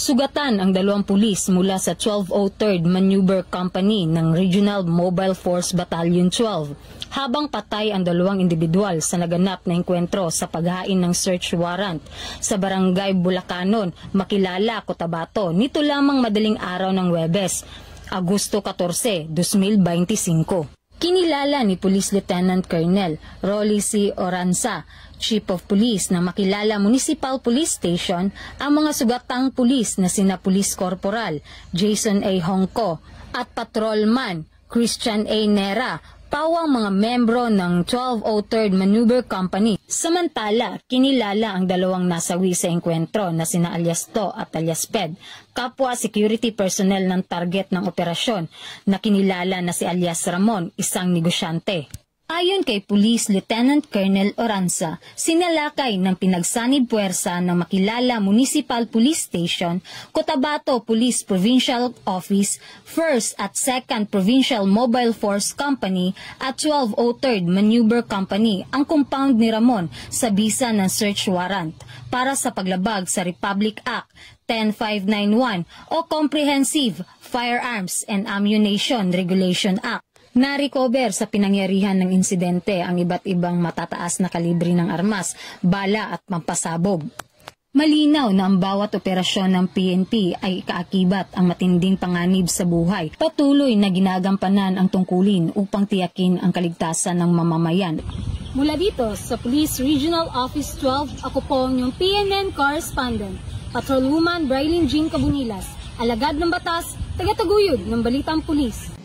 Nasugatan ang 2 pulis mula sa 1203rd Maneuver Company ng Regional Mobile Force Battalion 12, habang patay ang 2 individual sa naganap na engkwentro sa paghain ng search warrant sa Barangay Bulacanon, Makilala, Cotabato, nito lamang madaling araw ng Huwebes, Agosto 14, 2025. Kinilala ni Police Lieutenant Colonel Rolly C. Oranza, Chief of Police ng Makilala Municipal Police Station, ang mga sugatang pulis na sina Police Corporal Jason A. Hongko at Patrolman Christian A. Nera, pawang mga membro ng 1203rd Maneuver Company. Samantala, kinilala ang 2 nasawi sa engkwentro na sina alias To at alias Ped, kapwa security personnel ng target ng operasyon, na kinilala na si alias Ramon, isang negosyante. Ayon kay Police Lieutenant Colonel Oranza, sinalakay ng pinagsanib puwersa ng Makilala Municipal Police Station, Cotabato Police Provincial Office, 1st at 2nd Provincial Mobile Force Company at 1203rd Maneuver Company ang compound ni Ramon sa bisa ng search warrant para sa paglabag sa Republic Act 10591 o Comprehensive Firearms and Ammunition Regulation Act. Na-recover sa pinangyarihan ng insidente ang iba't ibang matataas na kalibre ng armas, bala at pampasabog. Malinaw na ang bawat operasyon ng PNP ay kaakibat ang matinding panganib sa buhay. Patuloy na ginagampanan ang tungkulin upang tiyakin ang kaligtasan ng mamamayan. Mula dito sa Police Regional Office 12, ako po ang inyong PNN Correspondent, Patrolwoman Brailyn Jean Cabunilas, alagad ng batas, tagataguyod ng Balitang Pulis.